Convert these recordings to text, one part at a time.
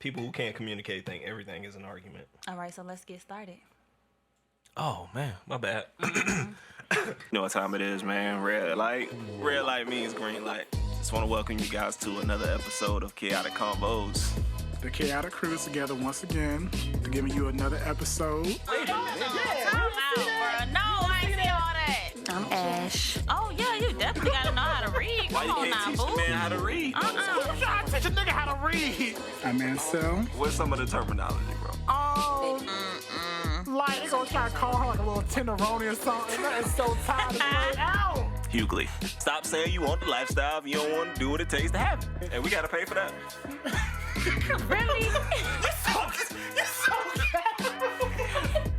People who can't communicate think everything is an argument. All right, so let's get started. Oh man, my bad. You know what time it is, man. Red light. Red light means green light. Just want to welcome you guys to another episode of Chaotic Convos. The Chaotic Crew is together once again, giving you another episode. No, I ain't see all that. I'm Ash. Oh, yeah, you definitely got to know how to read. Why Come you on can't now, teach boo. a man how to read? Who's trying to teach a nigga how to read? I'm Ansel. What's some of the terminology, bro? Oh, like they gonna try to call her like a little tenderoni or something. That is so tired of it out. Hughley. Stop saying you want the lifestyle if you don't want to do what it takes to have it. And we got to pay for that. Really? You're so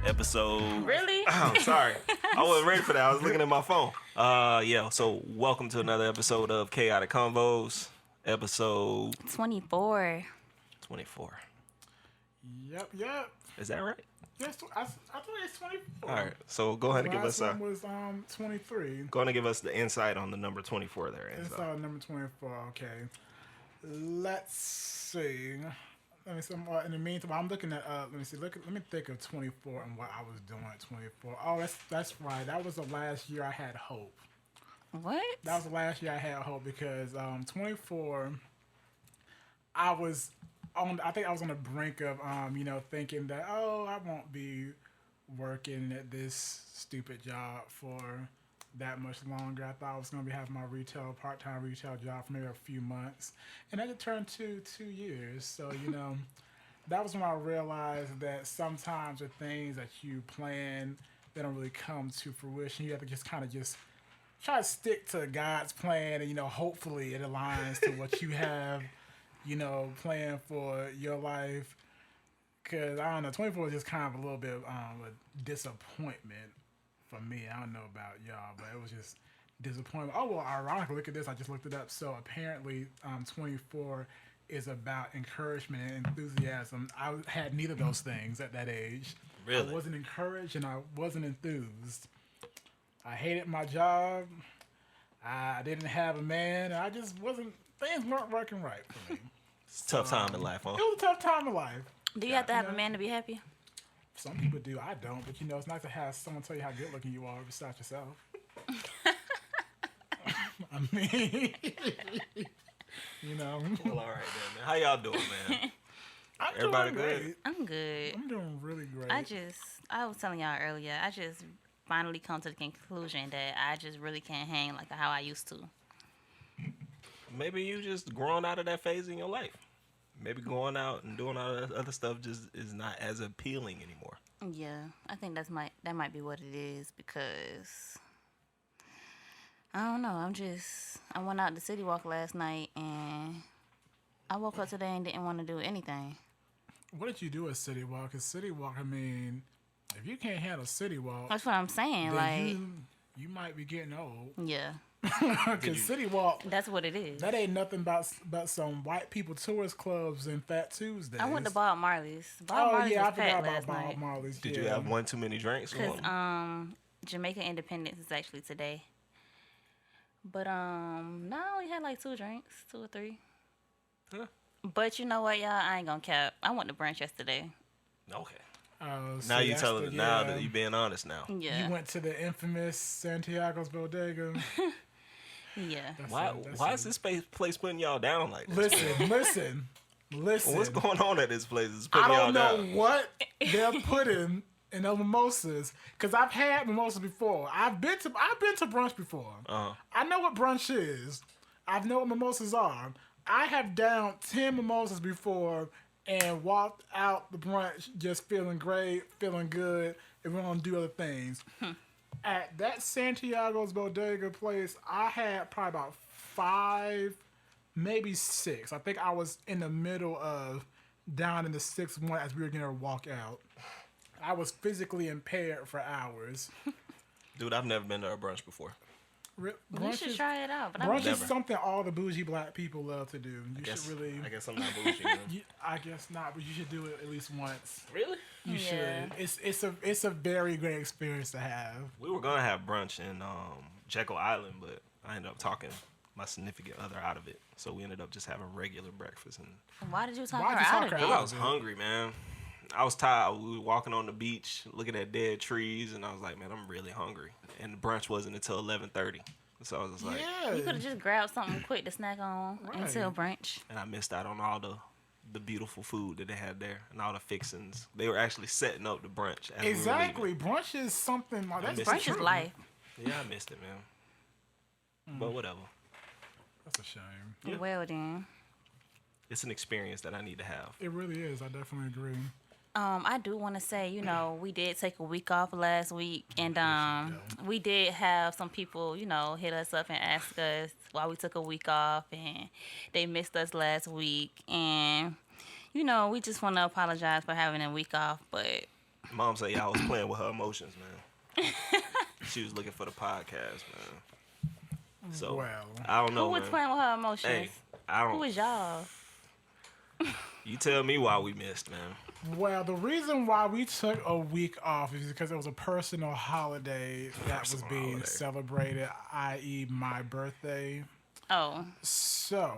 Episode... Really? I'm sorry. I wasn't ready for that. I was looking at my phone. So welcome to another episode of Chaotic Convos. Episode 24. 24. Yep. Is that right? Yes, I thought it's 24. All right. So go ahead and give us Last one was 23. go ahead and give us the insight on the number 24 there. It's Enzo. number 24. Okay. Let's see. Let me see. In the meantime, I'm looking at. Let me see. Let me think of 24 and what I was doing at 24. Oh, that's right. That was the last year I had hope. What? That was the last year I had hope because 24. I was on. I think I was on the brink of thinking that I won't be working at this stupid job for that much longer. I thought I was going to be having my part-time retail job for maybe a few months. And that turned to 2 years. So, that was when I realized that sometimes the things that you plan, they don't really come to fruition. You have to just kind of just try to stick to God's plan and, hopefully it aligns to what you have, planned for your life. Because, I don't know, 24 is just kind of a little bit of a disappointment for me. I don't know about y'all, but it was just disappointment. Oh, well, ironically, look at this. I just looked it up. So apparently 24 is about encouragement and enthusiasm. I had neither of those things at that age. Really? I wasn't encouraged and I wasn't enthused. I hated my job. I didn't have a man. I just wasn't, things weren't working right for me. It's a tough time in life, huh? It was a tough time in life. Do you have to have a man to be happy? Some people do. I don't. But, it's nice to have someone tell you how good looking you are besides yourself. I mean, Well, all right, then, man. How y'all doing, man? Everybody doing good? great. I'm good. I'm doing really great. I was telling y'all earlier, I just finally come to the conclusion that I just really can't hang like how I used to. Maybe you just growing out of that phase in your life. Maybe going out and doing all that other stuff just is not as appealing anymore. Yeah, I think that might be what it is because I don't know. I went out to City Walk last night and I woke up today and didn't want to do anything. What did you do at City Walk? Because City Walk, I mean, if you can't handle City Walk, That's what I'm saying. then Like, you might be getting old. yeah, Because City Walk, that's what it is. that ain't nothing but some white people tourist clubs and Fat Tuesdays. I went to Bob Marley's. Bob Oh Marley's yeah, I was forgot packed about last Bob night. Marley's. Did you have one too many drinks? Or Cause what? Jamaica Independence is actually today. But no, I only had like 2 drinks, 2 or 3. Huh. But you know what, y'all? I ain't gonna cap. I went to brunch yesterday. Okay. Oh, Now see, you that's telling the- now yeah. that you being honest now. Yeah, You went to the infamous Santiago's Bodega. yeah. Why is this place putting y'all down like this? Listen. What's going on at this place? It's I putting y'all don't know down. what they're putting in the mimosas because I've had mimosas before. I've been to brunch before. Uh-huh. I know what brunch is. I know what mimosas are. I have downed 10 mimosas before and walked out the brunch just feeling great, feeling good, and went on to do other things. At that Santiago's Bodega place, I had probably about 5, maybe 6. I think I was in the middle of down in the 6th one as we were going to walk out. I was physically impaired for hours. Dude, I've never been to a brunch before. You should try it out. But Brunch Never. is something all the bougie black people love to do. You should really. I guess I'm not bougie. Man. I guess not, but you should do it at least once. Really? You Yeah. should. It's a very great experience to have. We were gonna have brunch in Jekyll Island, but I ended up talking my significant other out of it. So we ended up just having regular breakfast. And Why did you talk Why her did you out talk of her it? out? I was hungry, man. I was tired. We were walking on the beach, looking at dead trees, and I was like, man, I'm really hungry. And the brunch wasn't until 11:30. So I was just like, Yeah. You could have just grabbed something quick to snack on Right. until brunch. and I missed out on all the beautiful food that they had there and all the fixings. They were actually setting up the brunch. As Exactly. Brunch is something like that's missed the Brunch is truth. life. We were leaving. Yeah, I missed it, man. But whatever. That's a shame. Yeah. Well then. It's an experience that I need to have. It really is. I definitely agree. I do want to say, we did take a week off last week, and we did have some people, hit us up and ask us why we took a week off, and they missed us last week, and we just want to apologize for having a week off, but Mom said, yeah, I was playing with her emotions, man. She was looking for the podcast, man. So, Well. I don't know, who was man. playing with her emotions? Hey, I don't. Who was y'all? You tell me why we missed, man. Well, the reason why we took a week off is because it was a personal holiday that was Personal being holiday. celebrated, i.e., my birthday. Oh, So,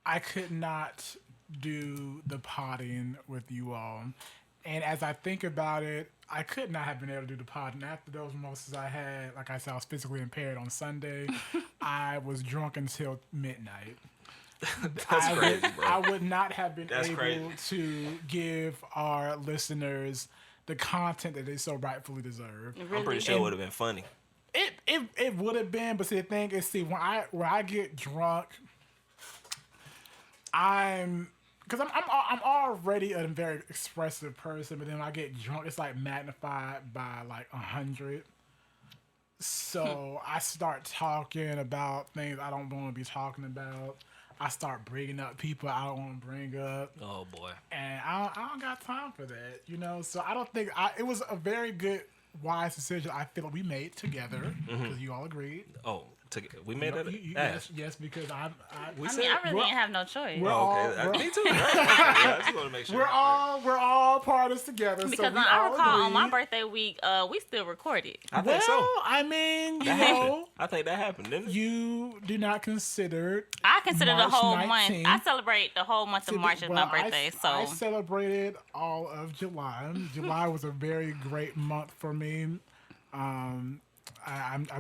I could not do the potting with you all. And as I think about it, I could not have been able to do the potting after those mimosas I had. Like I said, I was physically impaired on Sunday. I was drunk until midnight. That's crazy, bro. I would not have been That's able crazy. to give our listeners the content that they so rightfully deserve. I'm pretty sure it would have been funny. It would have been, but see the thing is, when I get drunk, because I'm already a very expressive person, but then when I get drunk, it's like magnified by like 100. So I start talking about things I don't want to be talking about. I start bringing up people I don't want to bring up. Oh, boy. And I don't got time for that, So I don't think it was a very good, wise decision I feel like we made together because you all agreed. Oh, we made that? Yes, because I I really didn't have no choice. We're Oh, okay. all- Me too. Right? Okay. Yeah, I just want to make sure. we're all partners together. Because so we I all recall on my agreed. birthday week, we still recorded. I Well, think so. I mean, That happened. I think that happened, didn't it? you do not consider. I consider March the whole 19th. month. I celebrate the whole month of March as my birthday. I So celebrated all of July. July was a very great month for me. I'm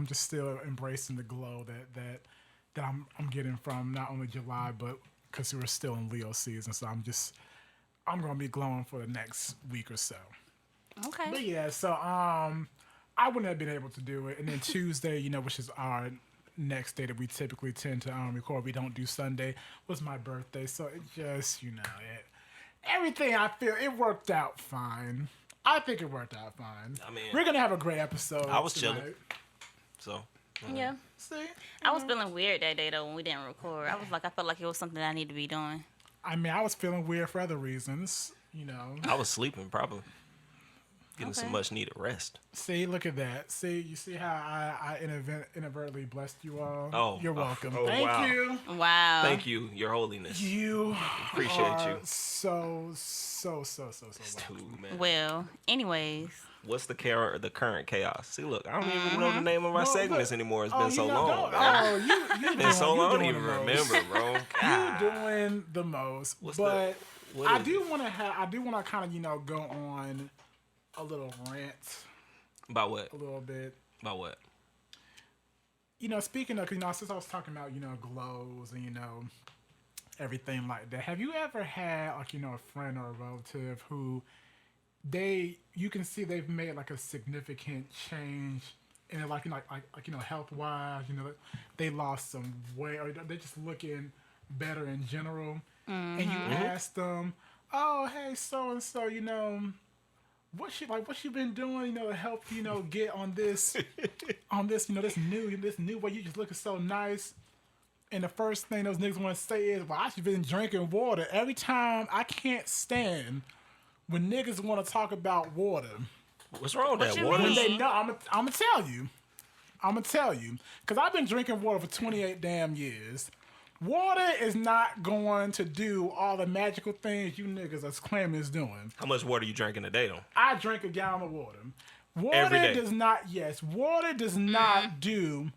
just still embracing the glow that I'm getting from not only July, but because we're still in Leo season. So I'm gonna be glowing for the next week or so. okay. But yeah, so I wouldn't have been able to do it. And then Tuesday, which is our next day that we typically tend to record, we don't do Sunday, was my birthday. So it just, everything I feel, it worked out fine. I think it worked out fine. I mean, we're gonna have a great episode. I was tonight. chilling. So, Yeah. See, I was feeling weird that day though when we didn't record. I felt like it was something I need to be doing. I mean, I was feeling weird for other reasons. I was sleeping probably. Getting some Okay. much needed rest. See, look at that. See, you see how I inadvertently blessed you all. Oh, You're welcome. oh, Thank wow. you. Wow. Thank you, Your Holiness. You Appreciate are you. so Ooh, man. Well, anyways, What's the current chaos? See, look, I don't even know the name of our segments anymore. It's been so long. Oh, you Been so long, I don't doing even the most. remember, bro. You God. doing the most, What's but what I is do want to kind of go on a little rant, About what? a little bit. About what? Speaking of, since I was talking about glows and everything like that, have you ever had a friend or a relative who you can see they've made like a significant change in like health wise, they lost some weight or they're just looking better in general, and you ask them, oh hey so and so, what she been doing, to help get on this this new way, you just looking so nice. And the first thing those niggas want to say is, well, I should been drinking water. Every time, I can't stand when niggas want to talk about water. What's wrong with What that? you Water? mean? When they know, I'm gonna tell you. I'm gonna tell you. Because I've been drinking water for 28 damn years. Water is not going to do all the magical things you niggas are claiming it's doing. How much water you drinking a day, though? I drink a gallon of water. Every day. Water does not do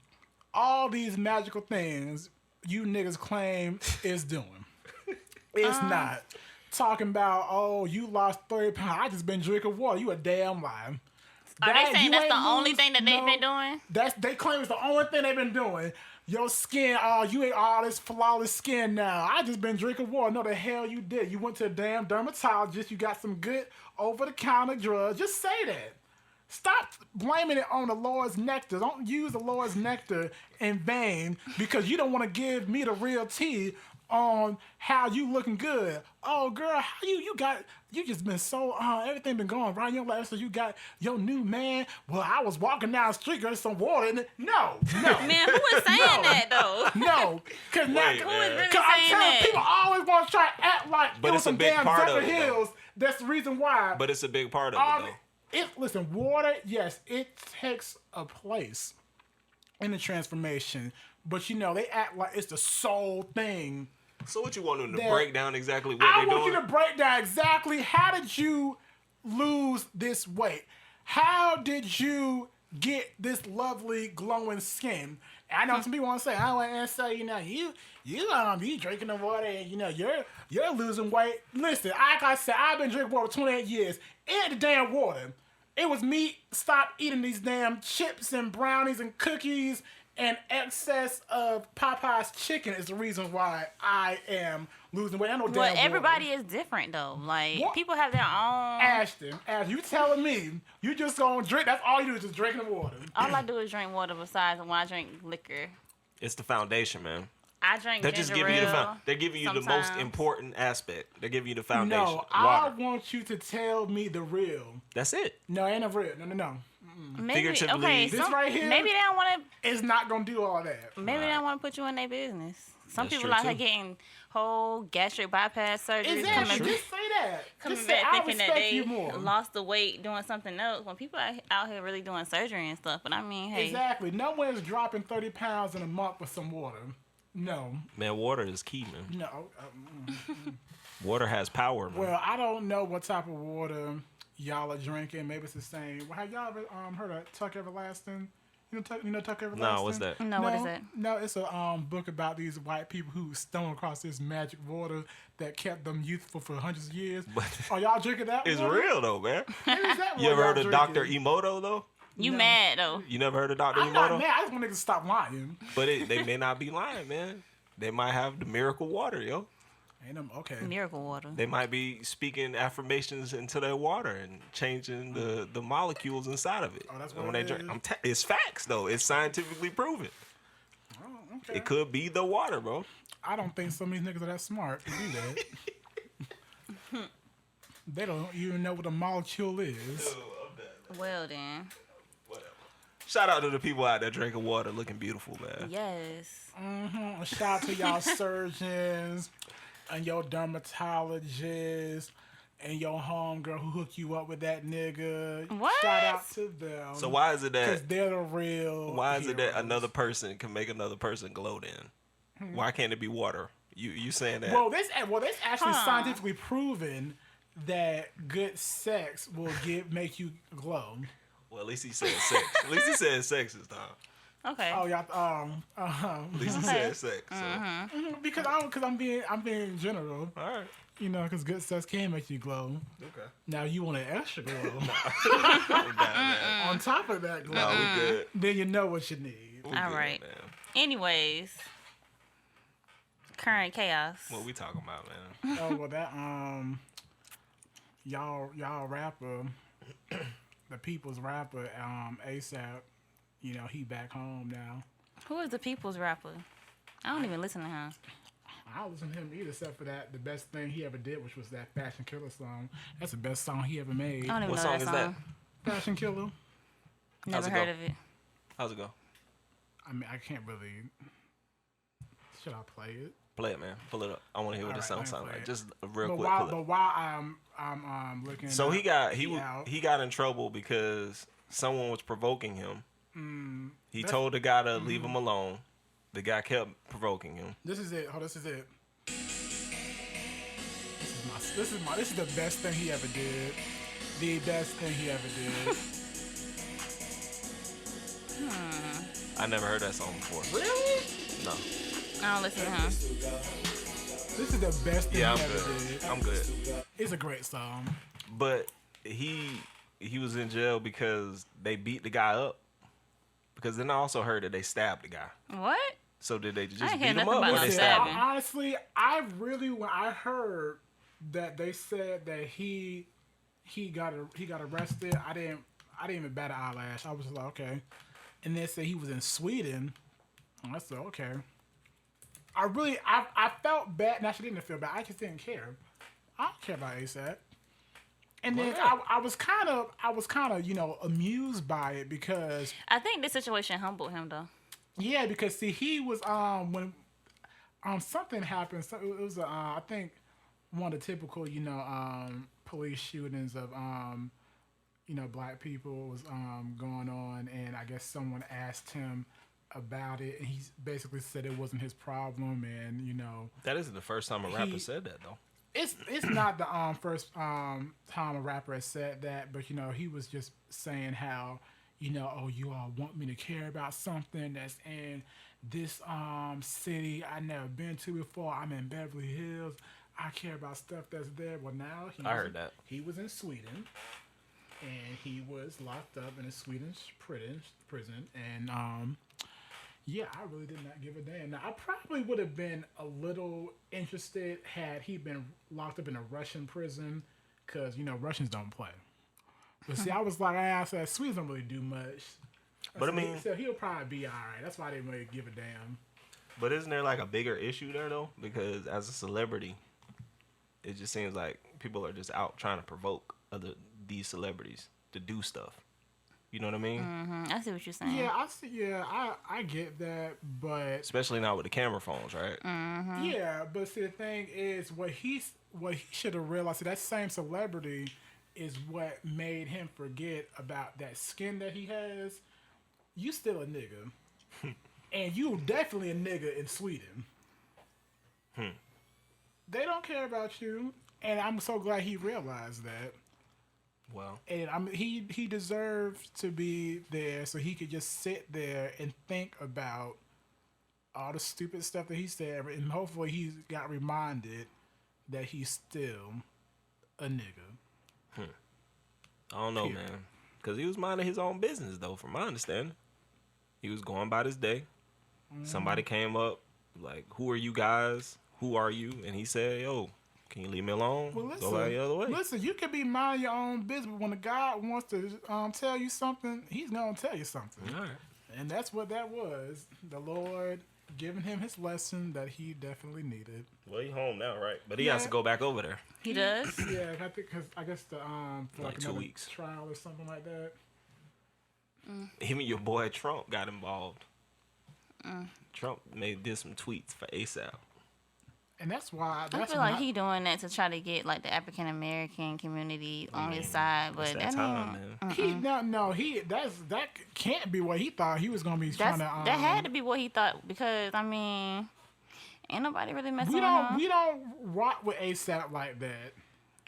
all these magical things you niggas claim it's doing. It's not. Talking about, oh, you lost 30 pounds. I just been drinking water. You a damn lie. Are they saying that's the only thing that they've been doing? They claim it's the only thing they've been doing. Your skin, you ain't all this flawless skin now. I just been drinking water. No, the hell you did. You went to a damn dermatologist. You got some good over-the-counter drugs. Just say that. Stop blaming it on the Lord's nectar. Don't use the Lord's nectar in vain because you don't want to give me the real tea on how you looking good. Oh, girl, how you just been so, everything been going right in your life, so you got your new man. Well, I was walking down the street, getting some water in it. No. Man, who is saying that, though? No. Because Who is really saying I'm telling that? people always want to try to act like But it was it's a some big damn part of Zephyr it, though. Hills. That's the reason why. But it's a big part of it, though. Listen, water, yes, it takes a place in the transformation. But, they act like it's the sole thing. So what you want them to break down exactly what I they're doing? want you to break down exactly how did you lose this weight? How did you get this lovely glowing skin? And I know some people want to say, I want to say, you drinking the water and you're losing weight. Listen, like I said, I've been drinking water for 28 years. It ain't the damn water. It was me stop eating these damn chips and brownies and cookies and excess of Popeye's chicken is the reason why I am losing weight. I know Well, everybody is different, though. Like, people have their own... Ashton, you telling me you just gonna drink, that's all you do is just drinking water. All I do is drink water besides when I drink liquor. It's the foundation, man. I drink They're just giving you they're giving you the most important aspect. They're giving you the foundation. No, water. I want you to tell me the real. That's it. No, ain't no real. No. Maybe, Figuratively, okay, this right here, maybe they don't want to. It's not gonna do all that. Maybe they don't want to put you in their business. Some That's people true, out here too. getting whole gastric bypass surgeries. Exactly. Just say that. Coming Just say back I thinking that respect they you more. lost the weight doing something else. When people are out here really doing surgery and stuff, but I mean, hey, Exactly. No one's dropping 30 pounds in a month with some water. No. Man, water is key, man. No. Water has power, man. Well, I don't know what type of water y'all are drinking. Maybe it's the same. Have y'all ever heard of Tuck Everlasting? You know Tuck Everlasting? No, what's that? no, what is that? No, it's a book about these white people who stumbled across this magic water that kept them youthful for hundreds of years. Are y'all drinking that It's water? real, though, man. Maybe it's that You water ever heard y'all of Dr. drinking. Emoto, though? You No. mad though? You never heard of Dr. I'm not Emoto? mad. I just want niggas to stop lying. But they may not be lying, man. They might have the miracle water, yo. Ain't them okay? Miracle water. They might be speaking affirmations into their water and changing the molecules inside of it. Oh, that's And what when it they drink, is? it's facts, though. It's scientifically proven. Oh, okay. It could be the water, bro. I don't think some of these niggas are that smart to do that. They don't even know what a molecule is. Well then, Shout out to the people out there drinking water, looking beautiful, man. yes. A shout out to y'all surgeons and your dermatologists and your homegirl who hooked you up with that nigga. What? Shout out to them. So why is it Because that? they're the real Why is it that heroes. another person can make another person glow? Then why can't it be water? You saying that? Well, this actually scientifically proven that good sex will make you glow. Well, at least he said sex. At least he said sex this time. Okay. Oh, y'all. At least he said sex. So. Because I'm being general. All right. Because good sex can make you glow. Okay. Now you want an extra glow. We got that. On top of that glow, No, we good. then you know what you need. We All good, right. man. Anyways, current chaos. What we talking about, man? Oh well, that y'all rapper, the people's rapper, ASAP. He back home now. Who is the people's rapper? I don't even listen to him. I don't listen to him either, except for that the best thing he ever did, which was that Fashion Killer song. That's the best song he ever made. I don't even What know song that is song. that? Fashion Killer. Never it heard go? of it. How's it go? I mean, I can't really. Should I play it? Play it, man. Pull it up. I want to hear what All the right, song let me sounds play like. it. Just a real But quick. while, pull it. but while I'm looking. So up, he got in trouble because someone was provoking him. He told the guy to leave him alone. The guy kept provoking him. This is it. This is it. This is the best thing he ever did. The best thing he ever did. I never heard that song before. Really? No. I don't listen to him. This is the best thing Yeah, he I'm ever good. did. I'm good. It's a great song. But he was in jail because they beat the guy up. Because then I also heard that they stabbed the guy. What? So did they just I ain't beat hear him nothing up about or no they stabbing. stabbed him? Honestly, when I heard that they said that he got arrested, I didn't even bat an eyelash. I was just like, okay. And they said he was in Sweden. I said, okay. I felt bad. And I actually didn't feel bad. I just didn't care. I don't care about ASAP. And then I was kind of amused by it because I think this situation humbled him though. yeah, because see he was when something happened. So it was I think one of the typical police shootings of black people was going on, and I guess someone asked him about it, and he basically said it wasn't his problem, and That isn't the first time a rapper said that though. It's not the first time a rapper has said that, but he was just saying how oh, you all want me to care about something that's in this city I never been to before. I'm in Beverly Hills. I care about stuff that's there. Well, now I heard that he was in Sweden, and he was locked up in a Swedish prison, and yeah, I really did not give a damn. Now, I probably would have been a little interested had he been locked up in a Russian prison, because, Russians don't play. But see, I was like, I said, Swedes don't really do much. But I mean, so he'll probably be all right. That's why I didn't really give a damn. but isn't there like a bigger issue there though? Because as a celebrity, it just seems like people are just out trying to provoke these celebrities to do stuff. You know what I mean? Mm-hmm. I see what you're saying. Yeah, I see. Yeah, I get that, but Especially now with the camera phones, right? Mm-hmm. yeah, but see, the thing is, what he should have realized, see, that same celebrity is what made him forget about that skin that he has. You still a nigga, and you definitely a nigga in Sweden. They don't care about you, and I'm so glad he realized that. Well, And he deserves to be there so he could just sit there and think about all the stupid stuff that he said, and hopefully he got reminded that he's still a nigga. I don't know, man. Because he was minding his own business, though, from my understanding. He was going about his day. Somebody came up, like, who are you guys? Who are you? And he said, yo, can you leave me alone? Well, Go out the other way. listen, you can be minding your own business, but when a guy wants to tell you something, he's going to tell you something. All right. And that's what that was. The Lord giving him his lesson that he definitely needed. Well, he's home now, right? But he has to go back over there. He does? Yeah, I think because I guess the for Like 2 another weeks. trial or something like that. Even your boy Trump got involved. Trump did some tweets for ASAP. And that's why I feel like he doing that to try to get like the African American community on his side, but It's that time, man. that can't be what he thought he was gonna be trying to. that had to be what he thought, because I mean, ain't nobody really messing with him. We don't rock with ASAP like that.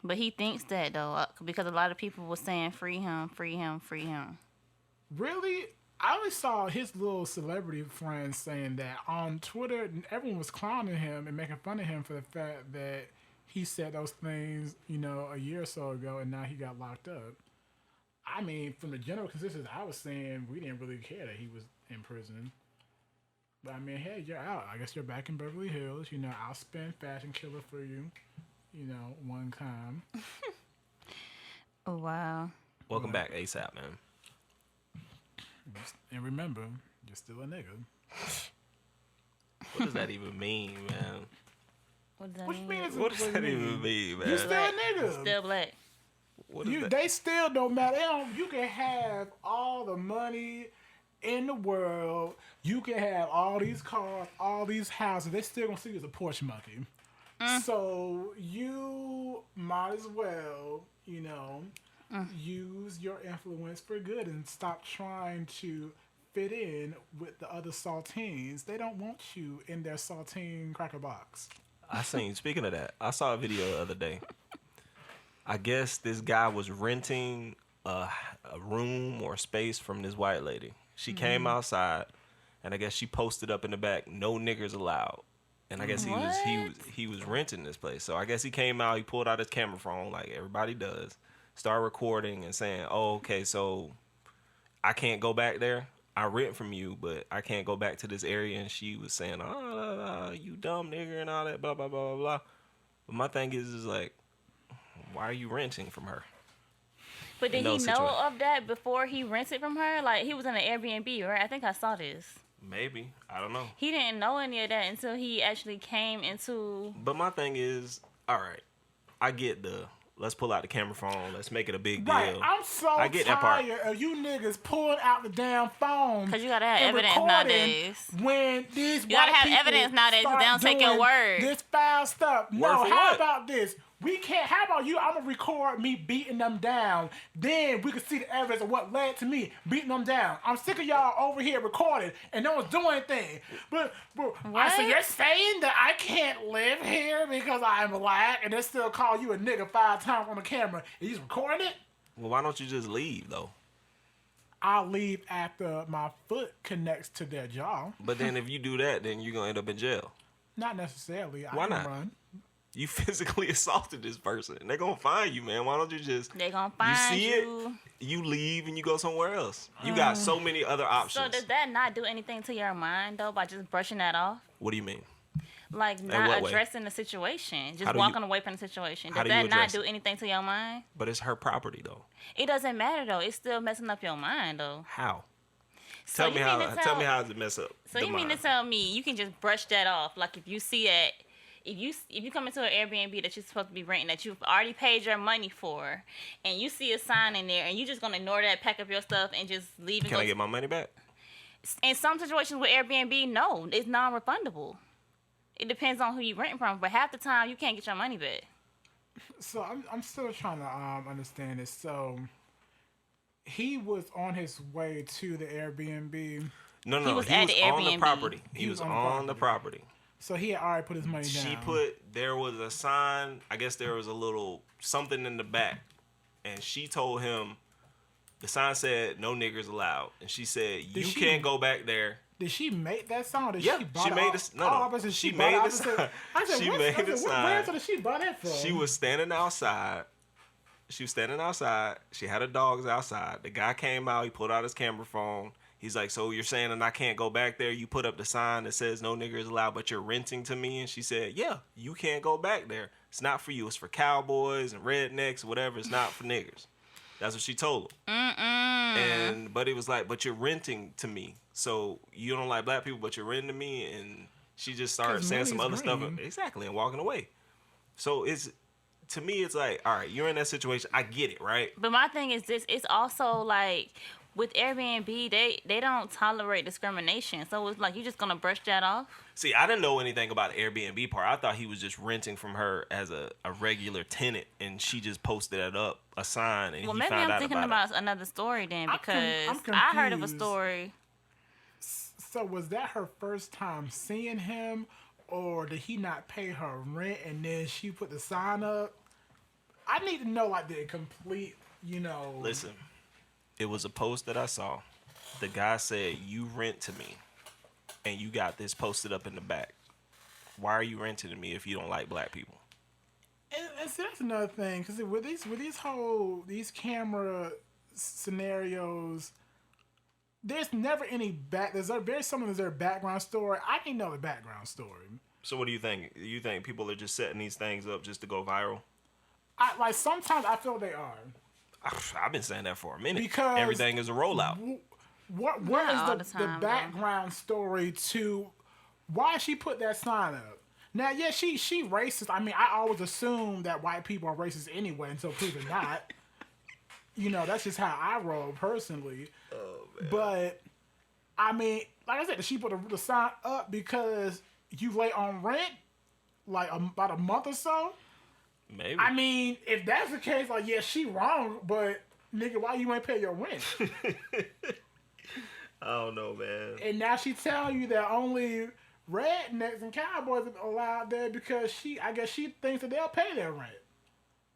But he thinks that though, because a lot of people were saying free him, free him, free him. Really, I only saw his little celebrity friends saying that on Twitter. And everyone was clowning him and making fun of him for the fact that he said those things, a year or so ago, and now he got locked up. I mean, from the general consensus, I was saying we didn't really care that he was in prison. But I mean, hey, you're out. I guess you're back in Beverly Hills. I'll spend Fashion Killer for you. One time. Oh wow! Welcome back, ASAP, man. And remember, you're still a nigga. What does that even mean, man? What does that What you mean? mean? What does that even mean, man? You still a nigga. Still black. What is that? They still don't matter. You can have all the money in the world. You can have all these cars, all these houses. They still gonna see you as a porch monkey. So you might as well, use your influence for good and stop trying to fit in with the other saltines. They don't want you in their saltine cracker box. Speaking of that, I saw a video the other day. I guess this guy was renting a room or space from this white lady. She came outside, and I guess she posted up in the back, "No niggers allowed." And I guess he was renting this place. So I guess he came out, he pulled out his camera phone like everybody does, started recording and saying, "Oh, okay, so I can't go back there. I rent from you, but I can't go back to this area." And she was saying, "Oh, you dumb nigger," and all that, blah blah blah blah blah. But my thing is like, why are you renting from her? But did he know of that before he rented from her? Like, he was in an Airbnb, right? I think I saw this. Maybe. I don't know. He didn't know any of that until he actually came into... But my thing is, all right, I get let's pull out the camera phone, let's make it a big deal. Right, I'm so tired of you niggas pulling out the damn phone. Because you got to have evidence nowadays. When these you got to have evidence nowadays because they don't take your word. This foul stuff. No, how about this? We can't. How about you? I'm gonna record me beating them down. Then we can see the evidence of what led to me beating them down. I'm sick of y'all over here recording and no one's doing anything. But so you're saying that I can't live here because I'm black and they still call you a nigga 5 times on the camera and you just recording it? Well, why don't you just leave though? I'll leave after my foot connects to their jaw. But then if you do that, then you're gonna end up in jail. Not necessarily. Why not? Run. You physically assaulted this person. They're going to find you, man. Why don't you just... They're going to find you. You see it, you leave, and you go somewhere else. You got so many other options. So does that not do anything to your mind, though, by just brushing that off? What do you mean? Like, not addressing the situation. Just walking away from the situation. Does that not do anything to your mind? But it's her property, though. It doesn't matter, though. It's still messing up your mind, though. How? Tell me how does it mess up So you mean to tell me you can just brush that off? Like, if you see it... If you come into an Airbnb that you're supposed to be renting, that you've already paid your money for, and you see a sign in there, and you just gonna ignore that, pack up your stuff, and just leave? And Can I get my money back? In some situations with Airbnb, no, it's non-refundable. It depends on who you renting from, but half the time you can't get your money back. So I'm still trying to understand this. So he was on his way to the Airbnb. No, he was on the property. He was on the property. So he had already put his money down. There was a sign, I guess there was a little something in the back. And she told him, the sign said, "No niggers allowed." And she said, "You can't go back there." Did she make that sign? Yeah, she made the sign. She made the sign. Where did she buy that from? She was standing outside. She had her dogs outside. The guy came out. He pulled out his camera phone. He's like, "So you're saying that I can't go back there? You put up the sign that says no niggers allowed, but you're renting to me?" And she said, "Yeah, you can't go back there. It's not for you. It's for cowboys and rednecks, whatever. It's not for niggers." That's what she told him. But it was like, "But you're renting to me. So you don't like black people, but you're renting to me." And she just started saying some other stuff. Exactly, and walking away. So to me, it's like, all right, you're in that situation. I get it, right? But my thing is this. It's also like... With Airbnb, they don't tolerate discrimination. So it's like, you just going to brush that off? See, I didn't know anything about the Airbnb part. I thought he was just renting from her as a regular tenant, and she just posted it up, a sign, and he found out about it. Well, maybe I'm thinking about another story then, because I heard of a story. So was that her first time seeing him, or did he not pay her rent, and then she put the sign up? I need to know, like, the complete, Listen. It was a post that I saw. The guy said, "You rent to me, and you got this posted up in the back. Why are you renting to me if you don't like black people?" And so that's another thing, because with these camera scenarios, there's never any there's their background story. I didn't know the background story. So what do you think? You think people are just setting these things up just to go viral? Sometimes I feel they are. I've been saying that for a minute. Because everything is a rollout. What is the background story to why she put that sign up? Now, yeah, she racist. I mean, I always assume that white people are racist anyway until proven not. That's just how I roll personally. Oh, man. But I mean, like I said, she put the sign up because you late on rent, like about a month or so. Maybe. I mean, if that's the case, like, yeah, she wrong, but nigga, why you ain't pay your rent? I don't know, man. And now she telling you that only rednecks and cowboys are allowed there because I guess she thinks that they'll pay their rent.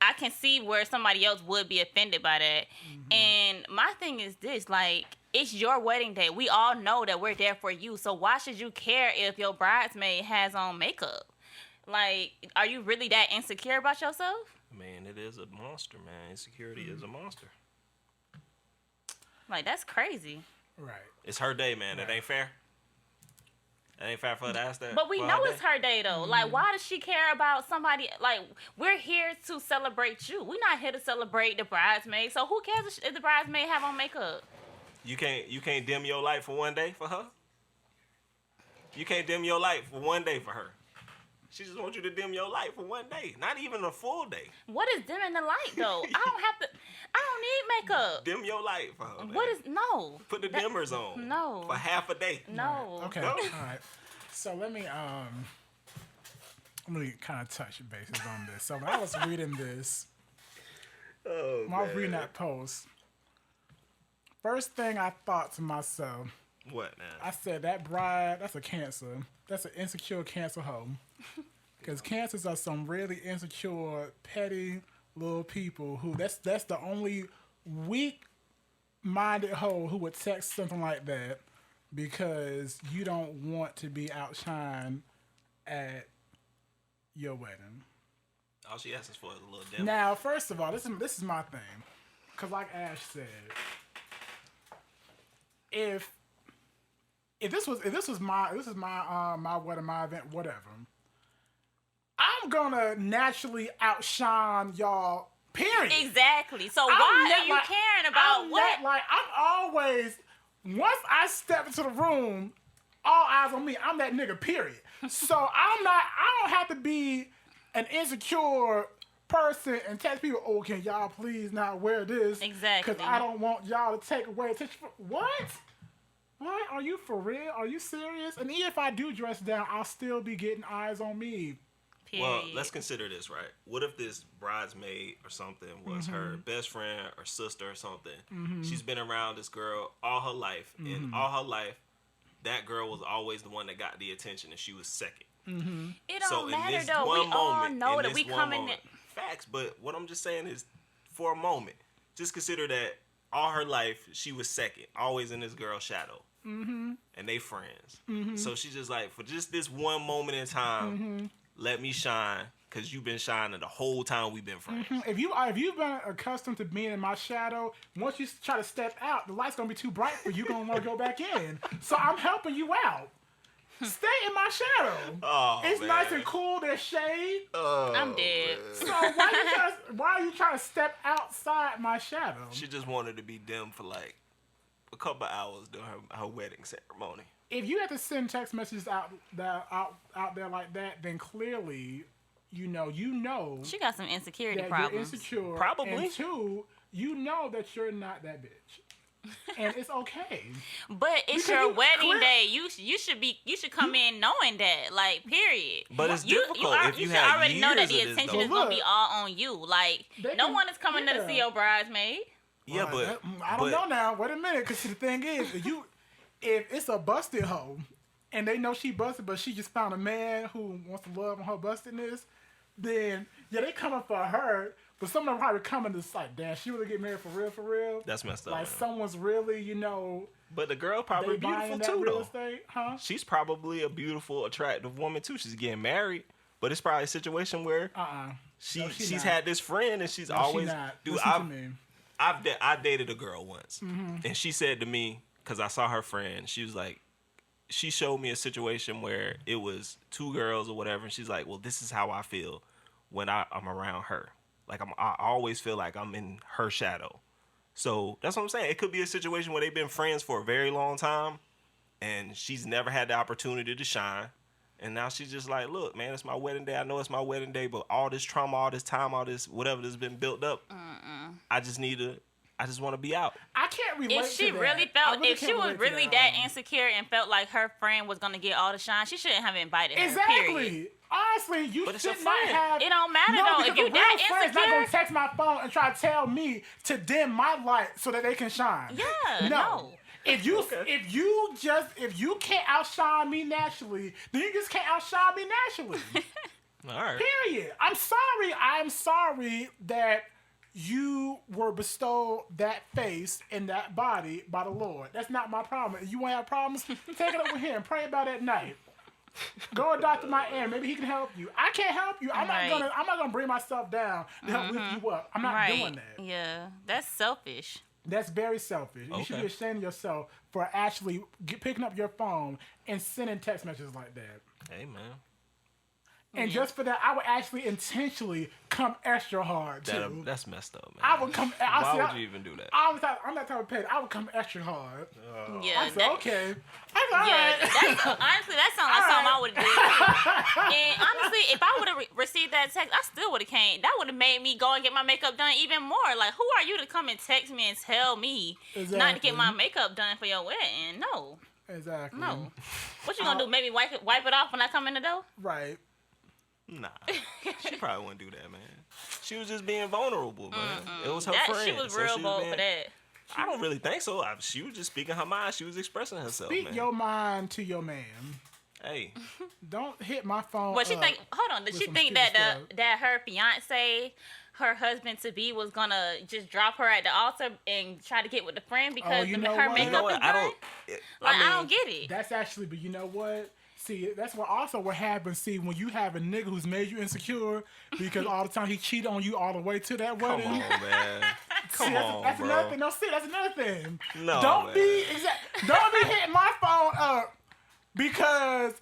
I can see where somebody else would be offended by that. And my thing is this, like, it's your wedding day. We all know that we're there for you. So why should you care if your bridesmaid has on makeup? Like, are you really that insecure about yourself? Man, it is a monster, man. Insecurity is a monster. Like, that's crazy. Right. It's her day, man. That ain't fair. That ain't fair for her to ask that. But we for know her it's day. her day, though. Like, why does she care about somebody? Like, we're here to celebrate you. We're not here to celebrate the bridesmaid. So who cares if the bridesmaid have on makeup? You can't dim your light for one day for her? You can't dim your light for one day for her. She just wants you to dim your light for one day. Not even a full day. What is dimming the light, though? I don't need makeup. Dim your light for her, man. What is, no. Put the dimmers on. No. For half a day. No. Okay. No. All right. So let me kind of touch bases on this. So when I was reading this, when I was reading that post, first thing I thought to myself, What, man? I said, that bride, that's a Cancer. That's an insecure Cancer hoe. Because Cancers are some really insecure, petty little people who, that's the only weak-minded hoe who would text something like that because you don't want to be outshined at your wedding. All she asks for is a little dim. Now, first of all, this is my thing. Because like Ash said, if this was my wedding, my event, whatever, I'm gonna naturally outshine y'all. Period. Exactly. So why are you caring about what? I'm always, once I step into the room, all eyes on me. I'm that nigga. Period. So I don't have to be an insecure person and text people, oh, can y'all please not wear this? Exactly. Because I don't want y'all to take away attention. What? What? Are you for real? Are you serious? And even if I do dress down, I'll still be getting eyes on me. Period. Well, let's consider this, right? What if this bridesmaid or something was her best friend or sister or something? She's been around this girl all her life, and all her life, that girl was always the one that got the attention, and she was second. It don't matter, though. We all know that we come in there. Facts, but what I'm just saying is, for a moment, just consider that all her life, she was second, always in this girl's shadow. And they friends. So she's just like, for just this one moment in time, let me shine, because you've been shining the whole time we've been friends. If you've been accustomed to being in my shadow, once you try to step out, the light's going to be too bright for you. You're going to want to go back in. So I'm helping you out. Stay in my shadow. Oh, it's man. nice and cool. There's shade. Oh, I'm dead. man. So why are you trying to step outside my shadow? She just wanted to be dim for like a couple hours during her wedding ceremony. If you have to send text messages out there like that, then clearly, you know She got some insecurity that problems. you're insecure. Probably. And two, you know that you're not that bitch. And it's okay. But it's Because your you wedding day. You should come in knowing that, like, period. But it's difficult if you should have already know that the years of this, attention though. is gonna Look, be all on you. Like, no one is coming to see your bridesmaid. Yeah, but I don't know now. Wait a minute, because the thing is, if it's a busted hoe, and they know she busted, but she just found a man who wants to love on her bustedness, then yeah, they coming for her. But some of them probably coming to like, damn, she really get married for real, for real. That's messed up. Like man. someone's really, But the girl probably they beautiful buying that too, real though. estate, huh? She's probably a beautiful, attractive woman too. She's getting married, but it's probably a situation where No, she's not. had this friend and she's No, always she not. dude. Listen to me. I dated a girl once, and she said to me, because I saw her friend, she was like, she showed me a situation where it was two girls or whatever, and she's like, well, this is how I feel when I'm around her. Like I always feel like I'm in her shadow. So that's what I'm saying. It could be a situation where they've been friends for a very long time, and she's never had the opportunity to shine. And now she's just like, look, man, it's my wedding day. I know it's my wedding day, but all this trauma, all this time, all this whatever that's been built up, I just want to be out. I can't relate If she to that. really I felt, if she can't was relate to really that insecure and felt like her friend was gonna get all the shine, she shouldn't have invited her. Exactly. Period. Honestly, you But it's a should not friend. have. It don't matter No, though. because If you a real that friend's not gonna insecure, text my phone and try to tell me to dim my light so that they can shine. yeah, No. no. If you can't outshine me naturally, then you just can't outshine me naturally. All right. Period. I'm sorry that you were bestowed that face and that body by the Lord. That's not my problem. If you want to have problems, take it up with him. Pray about it at night. Go to Dr. Miami. Maybe he can help you. I can't help you. I'm not gonna bring myself down to help lift you up. I'm not doing that. Yeah, that's selfish. That's very selfish. Okay. You should be ashamed of yourself for actually picking up your phone and sending text messages like that. Hey, man. And just for that, I would actually intentionally come extra hard too. That's messed up, man. I would come. Why would you even do that? I'm that type of petty. I would come extra hard. Yeah. I said, okay. That's all right. Honestly, that sounds like something I would have did. And honestly, if I would have received that text, I still would have came. That would have made me go and get my makeup done even more. Like, who are you to come and text me and tell me not to get my makeup done for your wedding? No. Exactly. No. What you gonna do? Maybe wipe it off when I come in the door? Right. Nah, she probably wouldn't do that, man. She was just being vulnerable, man. It was her friend. She was real bold for that. I don't really think so. She was just speaking her mind. She was expressing herself, Speak man. your mind to your man. Hey. Don't hit my phone. What she think? Hold on. Did she think that that her fiance, her husband to be, was gonna just drop her at the altar and try to get with the friend because her makeup is done? I don't get it. That's actually, but you know what? See, that's what happens. See, when you have a nigga who's made you insecure because all the time he cheated on you all the way to that wedding. Come on, man. That's bro. another thing. No, see, that's another thing. No, don't man. be hitting my phone up because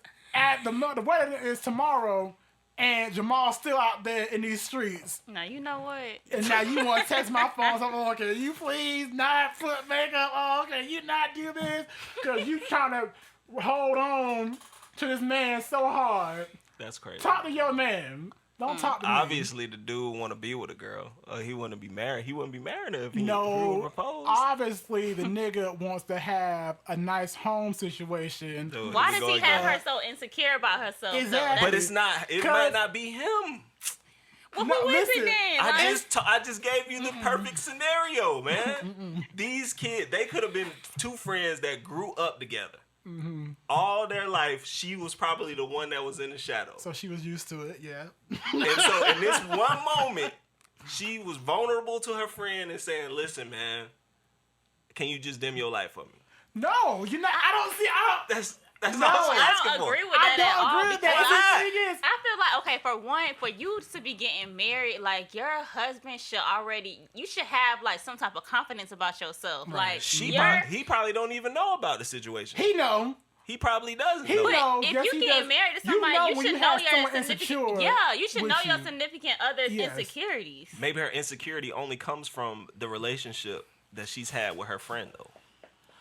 the wedding is tomorrow and Jamal's still out there in these streets. Now you know what? And now you want to text my phone. So I'm like, okay, you please not put makeup on. Okay, you not do this because you trying to hold on to this man so hard. That's crazy. Talk to your man. Don't talk to me. Obviously, the dude want to be with a girl. He wouldn't be married. He wouldn't be married if he proposed. Obviously, the nigga wants to have a nice home situation. Dude, why does he have her so insecure about herself? Exactly. But it's not. It might not be him. Well, who is it then? I just gave you the perfect scenario, man. These kids, they could have been two friends that grew up together. Mm-hmm. All their life, she was probably the one that was in the shadow. So she was used to it, yeah. And so in this one moment, she was vulnerable to her friend and saying, "Listen, man, can you just dim your light for me?" No, you're not. That's all I'm asking for. I don't agree with that at all. I don't agree with that. I feel like, okay, for one, for you to be getting married, like, your husband you should have, like, some type of confidence about yourself. Right. Like, he probably don't even know about the situation. He know. He probably doesn't He know. knows. If Yes, you he get does. married to somebody, you should know your insecure. Yeah, you should know your you. significant other's Yes. insecurities. Maybe her insecurity only comes from the relationship that she's had with her friend, though.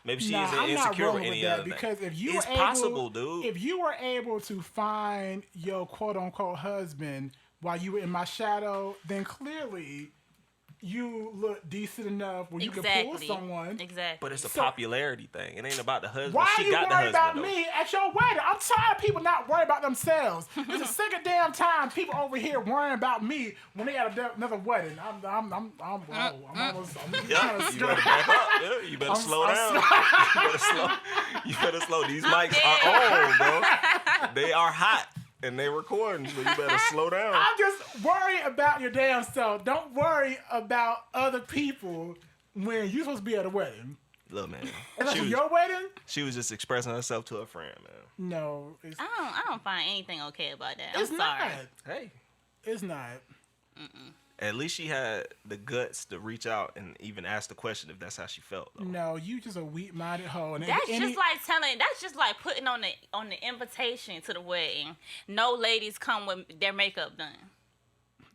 Maybe she isn't insecure with any other thing. Because if you it's possible, dude. If you were able to find your quote unquote husband while you were in my shadow, then clearly you look decent enough where you can pull someone. Exactly. But it's a popularity thing. It ain't about the husband. Why she are you got worried the husband, about though. me at your wedding? I'm tired of people not worrying about themselves. It's a second damn time people over here worrying about me when they at another wedding. I'm almost. Yeah, you better back up. Yeah, you better slow down. You better slow. These mics are on, bro. They are hot. And they recording, so you better slow down. I'm just worried about your damn self. Don't worry about other people when you're supposed to be at a wedding. Look, man. Your wedding? She was just expressing herself to her friend, man. No. I don't find anything okay about that. I'm sorry. Not. Hey. It's not. At least she had the guts to reach out and even ask the question if that's how she felt, though. No, you just a weak-minded hoe. And that's just like putting on the invitation to the wedding. No ladies come with their makeup done.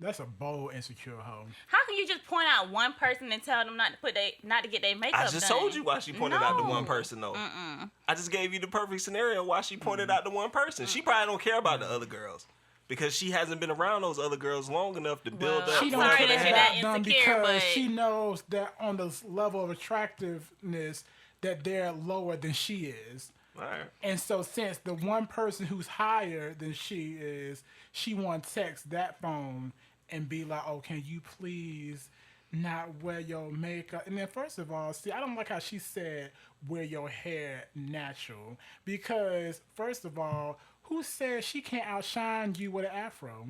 That's a bold, insecure hoe. How can you just point out one person and tell them not to get their makeup done? I just told you why she pointed out to one person, though. I just gave you the perfect scenario why she pointed out to one person. She probably don't care about the other girls. Because she hasn't been around those other girls long enough to build up. She don't sorry care that you're that insecure, because but she knows that on the level of attractiveness that they're lower than she is. Right. And so since the one person who's higher than she is, she wants to text that phone and be like, "Oh, can you please not wear your makeup?" And then first of all, see, I don't like how she said wear your hair natural. Because first of all, Who said she can't outshine you with an afro?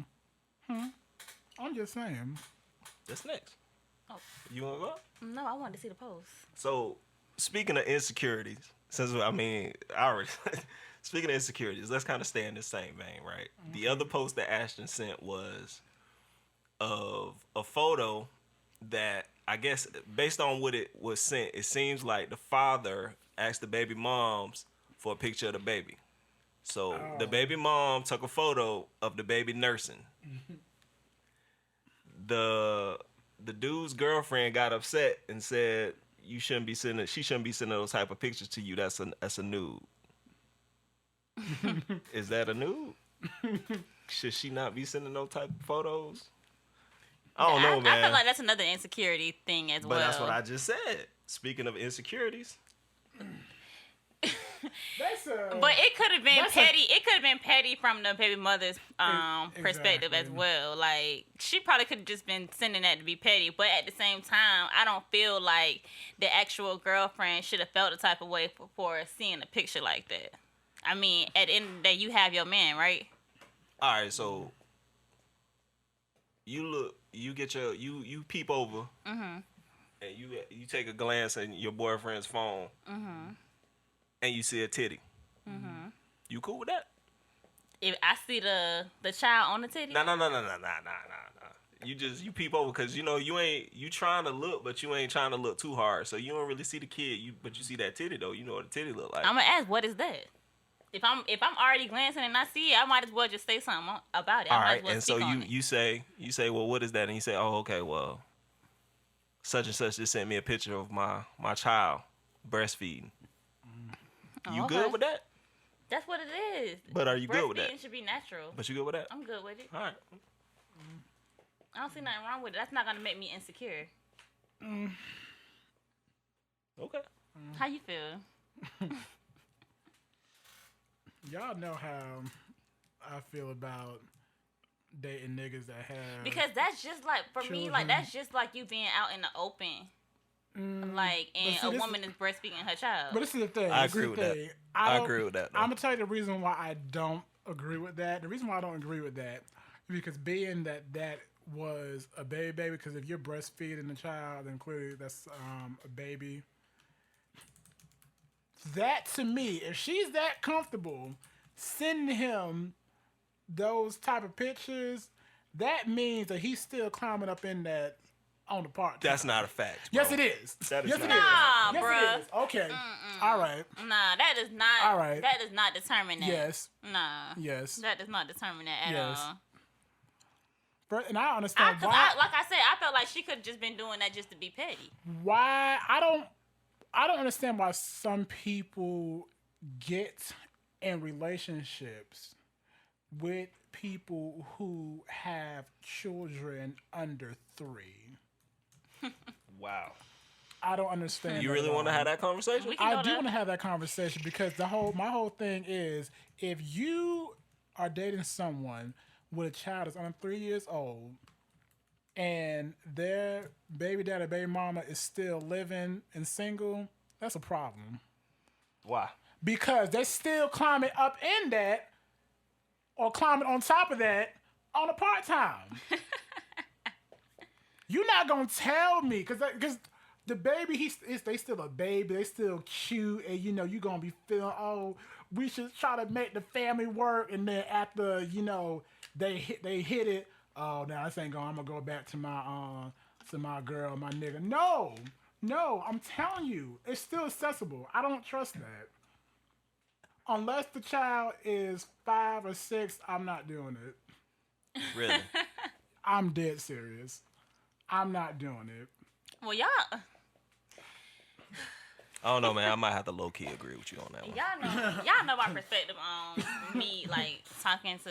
I'm just saying. That's next. Oh. You want to go? No, I wanted to see the post. So, speaking of insecurities, since I already speaking of insecurities, let's kind of stay in the same vein, right? The other post that Ashton sent was of a photo that I guess based on what it was sent, it seems like the father asked the baby moms for a picture of the baby. So the baby mom took a photo of the baby nursing. The dude's girlfriend got upset and said she shouldn't be sending those type of pictures to you. That's a nude. Is that a nude? Should she not be sending those type of photos? I don't know, man. I feel like that's another insecurity thing as well. But that's what I just said. Speaking of insecurities. But it could have been petty. It could have been petty from the baby mother's perspective as well. Like, she probably could have just been sending that to be petty. But at the same time, I don't feel like the actual girlfriend should have felt the type of way for seeing a picture like that. I mean, at the end of the day, you have your man, right? All right, so you peep over, and you take a glance at your boyfriend's phone, and you see a titty. You cool with that? If I see the child on the titty? No. You peep over because you trying to look, but you ain't trying to look too hard, so you don't really see the kid. But you see that titty though. You know what a titty look like. I'm gonna ask, what is that? If I'm already glancing and I see it, I might as well just say something about it. All right, and so you say, well, what is that? And you say, oh, okay, well, such and such just sent me a picture of my child breastfeeding. You okay. good with that? That's what it is. But are you good with that? Breastfeeding should be natural. But you good with that? I'm good with it. All right. I don't see nothing wrong with it. That's not gonna make me insecure. Okay. How you feel? Y'all know how I feel about dating niggas that have... Because that's just like, for me, like, that's just like you being out in the open. Like, and a woman is breastfeeding her child. But this is the thing. I agree with that. I agree with that. I'm going to tell you the reason why I don't agree with that. The reason why I don't agree with that is because being that was a baby, because if you're breastfeeding a child, then clearly that's a baby. That, to me, if she's that comfortable sending him those type of pictures, that means that he's still climbing up in that on the part. That's not a fact, bro. Yes, it is. That is yes, not. it is. Nah, yes, bruh. it is. Okay. All right. Nah, that is not. All right. That does not determine that. Yes. Nah. Yes. That does not determine that at all. And I understand why. Like I said, I felt like she could have just been doing that just to be petty. Why? I don't understand why some people get in relationships with people who have children under 3. Wow. I don't understand. You really want to have that conversation? I do want to have that conversation because my whole thing is, if you are dating someone with a child that's under 3 years old and their baby daddy, baby mama is still living and single, that's a problem. Why? Because they're still climbing up in that or climbing on top of that on a part-time. You're not going to tell me because the baby, they still a baby. They still cute. And, you're going to be feeling, oh, we should try to make the family work. And then after, they hit it. Oh, now this ain't going. I'm going to go back to my girl, my nigga. No, I'm telling you. It's still accessible. I don't trust that. Unless the child is 5 or 6, I'm not doing it. Really? I'm dead serious. I'm not doing it. Well, y'all... I don't know, man. I might have to low-key agree with you on that one. Y'all know my perspective on me, like, talking to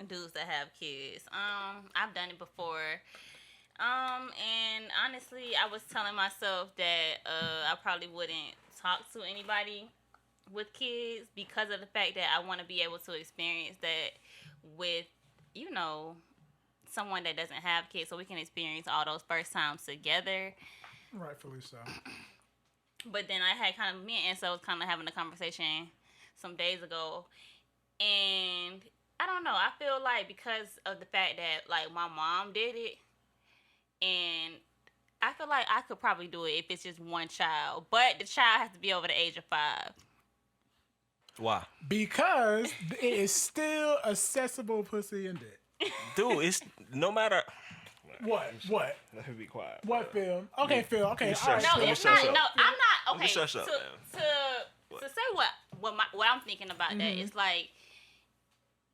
dudes that have kids. I've done it before. And honestly, I was telling myself that I probably wouldn't talk to anybody with kids because of the fact that I want to be able to experience that with, someone that doesn't have kids, so we can experience all those first times together. Rightfully so. But then I had me and Ansel was kind of having a conversation some days ago, and I don't know. I feel like because of the fact that like my mom did it, and I feel like I could probably do it if it's just one child, but the child has to be over the age of 5. Why? Because it is still accessible pussy and dick. Dude, it's no matter. What? Let me be quiet. What, Phil? Okay, Phil. Okay, Let me all right. shut No, up. it's Let me not. shut No, up. I'm not. Okay, Shut up, to say what I'm thinking about that, it's like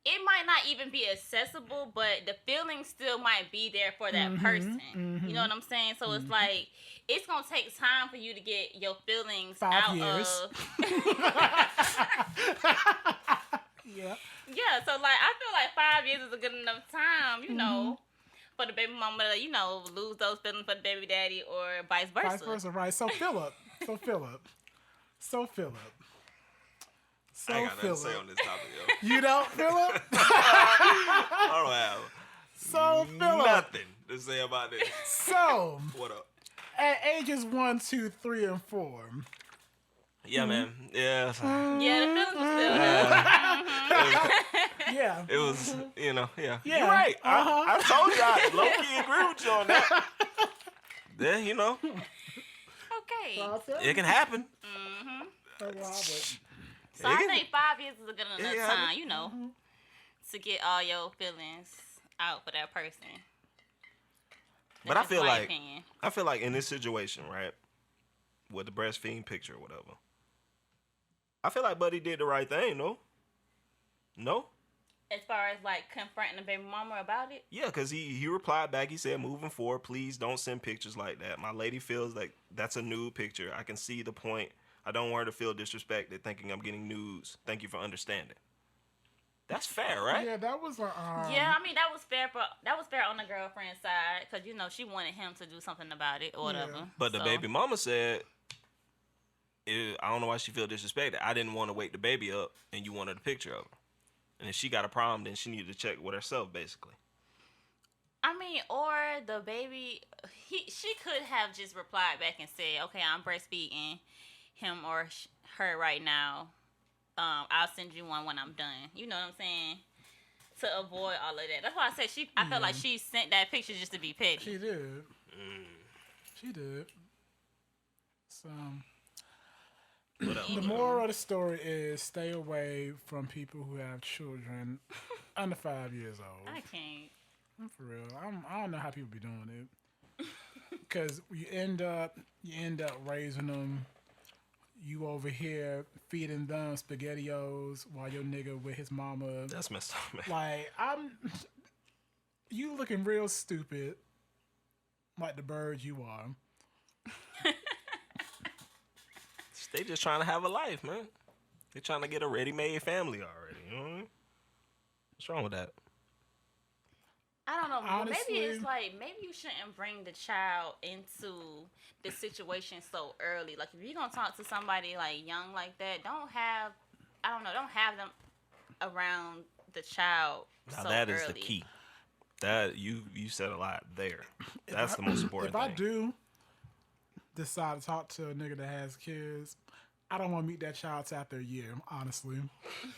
it might not even be accessible, but the feeling still might be there for that person. You know what I'm saying? So it's like it's gonna take time for you to get your feelings 5 out years. of. Yeah. Yeah, so like I feel like 5 years is a good enough time, you know, for the baby mama to, you know, lose those feelings for the baby daddy or vice versa. Vice versa, right? So Philip. I ain't got nothing to say on this topic, yo. You don't, Philip? I don't have So Philip. nothing to say about this. So What up? at ages 1, 2, 3, and 4. Yeah, man. Yeah. Yeah, the feelings are still there. Yeah. It was, you know, yeah. Yeah. You're right. I told you I low-key agree with you on that. Yeah, you know, Okay. it can happen. So I think 5 years is a good enough Yeah. time, you know, to get all your feelings out for that person. But That's I feel just my like opinion. in this situation, right, with the breastfeeding picture or whatever, I feel like Buddy did the right thing, no? No? As far as like confronting the baby mama about it. Yeah, because he replied back. He said, moving forward, please don't send pictures like that. My lady feels like that's a nude picture. I can see the point. I don't want her to feel disrespected thinking I'm getting nudes. Thank you for understanding. That's fair, right? Yeah, that was a. Yeah, I mean that was fair, on the girlfriend's side because you know she wanted him to do something about it or whatever. Yeah. But the baby mama said, I don't know why she feel disrespected. I didn't want to wake the baby up, and you wanted a picture of her. And if she got a problem, then she needed to check with herself, basically. I mean, or the baby, she could have just replied back and said, "Okay, I'm breastfeeding him or her right now. I'll send you one when I'm done." You know what I'm saying? To avoid all of that. That's why I said I felt like she sent that picture just to be petty. She did. She did. So. The moral of the story is stay away from people who have children under 5 years old. I can't. For real, I don't know how people be doing it. Because you end up raising them. You over here feeding them SpaghettiOs while your nigga with his mama. That's messed up, man. Like you looking real stupid, like the bird you are. They just trying to have a life, man. They trying to get a ready-made family already. You know what I mean? What's wrong with that? I don't know. Honestly, maybe it's like maybe you shouldn't bring the child into the situation so early. Like if you're gonna talk to somebody like young like that, don't have them around the child. Now so that is early. the key. That you said a lot there. That's the most important if thing. I do decide to talk to a nigga that has kids, I don't want to meet that child till after a year, honestly.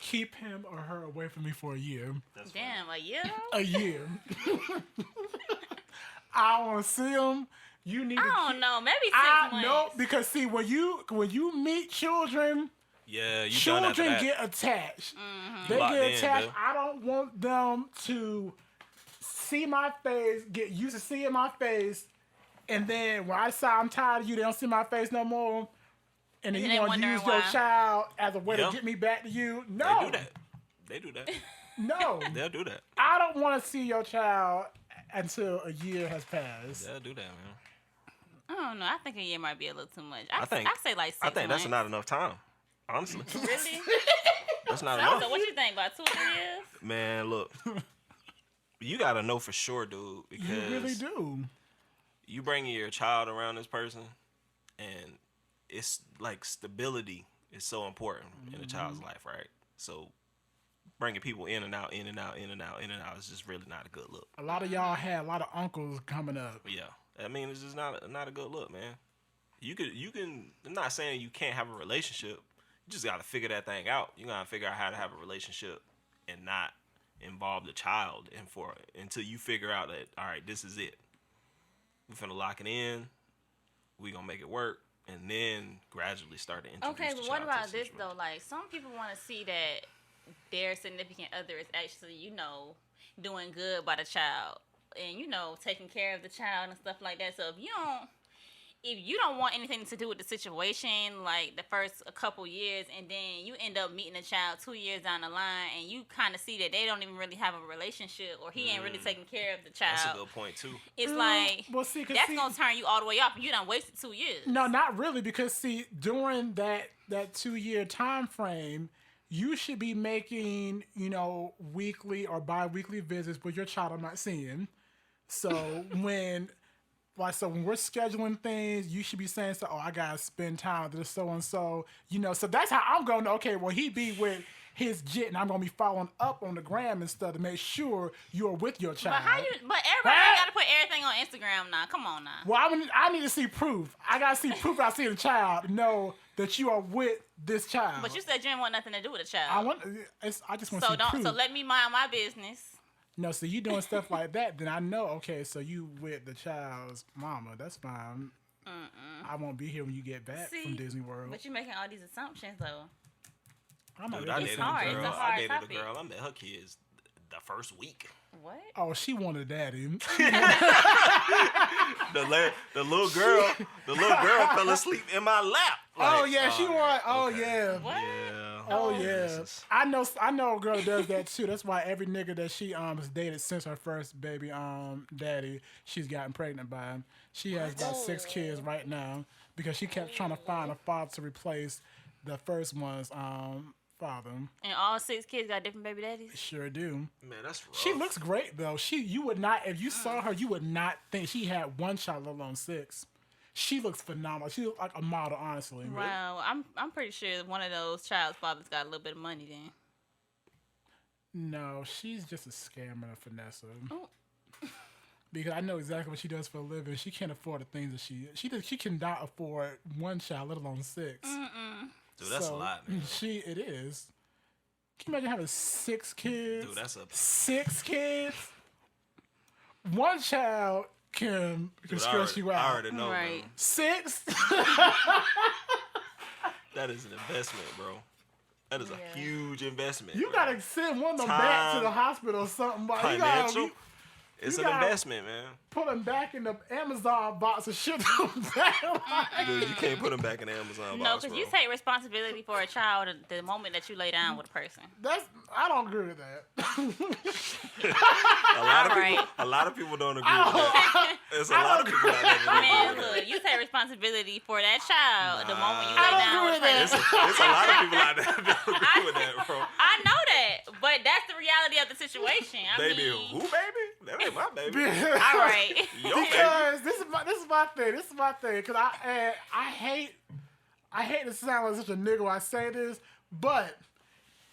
Keep him or her away from me for a year. Damn, a year? A year. I don't want to see him. You need. I don't know. Maybe 6 months. No, because see, when you meet children, Yeah, you children get attached. They Locked get in, attached. Bill. I don't want them to see my face, get used to seeing my face, and then when I decide I'm tired of you, they don't see my face no more. And then And you they want to wondering use your why. child as a way Yeah. to get me back to you? No. They do that. No. They'll do that. I don't want to see your child until a year has passed. They'll do that, man. I don't know. I think a year might be a little too much. I think- say like 6 I think that's months. not enough time. Honestly. Really? That's not So enough. what you think? About 2 or 3 years? Man, look. You got to know for sure, dude. Because You really do. you bringing your child around this person, and it's like stability is so important in a child's life, right? So bringing people in and out, in and out, in and out, in and out is just really not a good look. A lot of y'all had a lot of uncles coming up. Yeah, I mean it's just not a good look, man. You can. I'm not saying you can't have a relationship. You just got to figure that thing out. You got to figure out how to have a relationship and not involve the child until you figure out that, all right, this is it. We finna lock it in. We gonna make it work. And then gradually start to introduce Okay, the but child what to about the this situation. though? Like, some people want to see that their significant other is actually, doing good by the child and taking care of the child and stuff like that. So if you don't want anything to do with the situation, like the first a couple years, and then you end up meeting a child 2 years down the line, and you kind of see that they don't even really have a relationship, or he ain't really taking care of the child. That's a good point too. It's like, that's gonna turn you all the way off, and you done wasted 2 years. No, not really, because see, during that 2 year time frame, you should be making weekly or bi-weekly visits with your child I'm not seeing. So when we're scheduling things, you should be saying, so, I gotta spend time with this so-and-so, so that's how I'm going, okay, well, he be with his jit, and I'm gonna be following up on the gram and stuff to make sure you're with your child. But everybody gotta put everything on Instagram now. Come on now. Well, I need to see proof. I gotta see proof I see the child to know that you are with this child. But you said you didn't want nothing to do with the child. I just want to see proof. So let me mind my business. No, so you doing stuff like that, then I know, okay, so you with the child's mama. That's fine. I won't be here when you get back from Disney World. But you're making all these assumptions, though. Dude, I dated a girl. I met her kids the first week. What? Oh, she wanted daddy. The little girl fell asleep in my lap. She wanted. Oh, okay. Yeah. What? Yeah. Oh yeah, I know a girl that does that too. That's why every nigga that she has dated since her first baby daddy, she's gotten pregnant by him. She has about 6 kids right now because she kept trying to find a father to replace the first one's father. And all 6 kids got different baby daddies? Sure do. Man, that's rough. She looks great though. You would not, if you saw her, you would not think she had 1 child, let alone 6. She looks phenomenal. She looks like a model, honestly. Wow, I'm pretty sure one of those child's fathers got a little bit of money then. No, she's just a scammer, Vanessa. Oh. Because I know exactly what she does for a living. She can't afford the things that she cannot afford 1 child, let alone 6. Dude, that's a lot, man. It is. Can you imagine having 6 kids? Dude, that's 6 kids. 1 child can stress you out. I already know, right. Bro. 6. That is an investment, bro. That is a huge investment. You gotta send one of them back to the hospital or something. Financial. It's an investment, man. Put them back in the Amazon box and ship them back. Dude, you can't put them back in the Amazon box, No, because you take responsibility for a child the moment that you lay down with a person. I don't agree with that. A lot of people don't agree with that. There's a lot of people out there that Man, look, you take responsibility for that child the moment you lay down with a person. There's a lot of people out there that don't agree with that, bro. I know that, but that's the reality of the situation. Baby, who, baby? That ain't my baby. All right. Because this is my thing. This is my thing. Because I hate to sound like such a nigga when I say this, but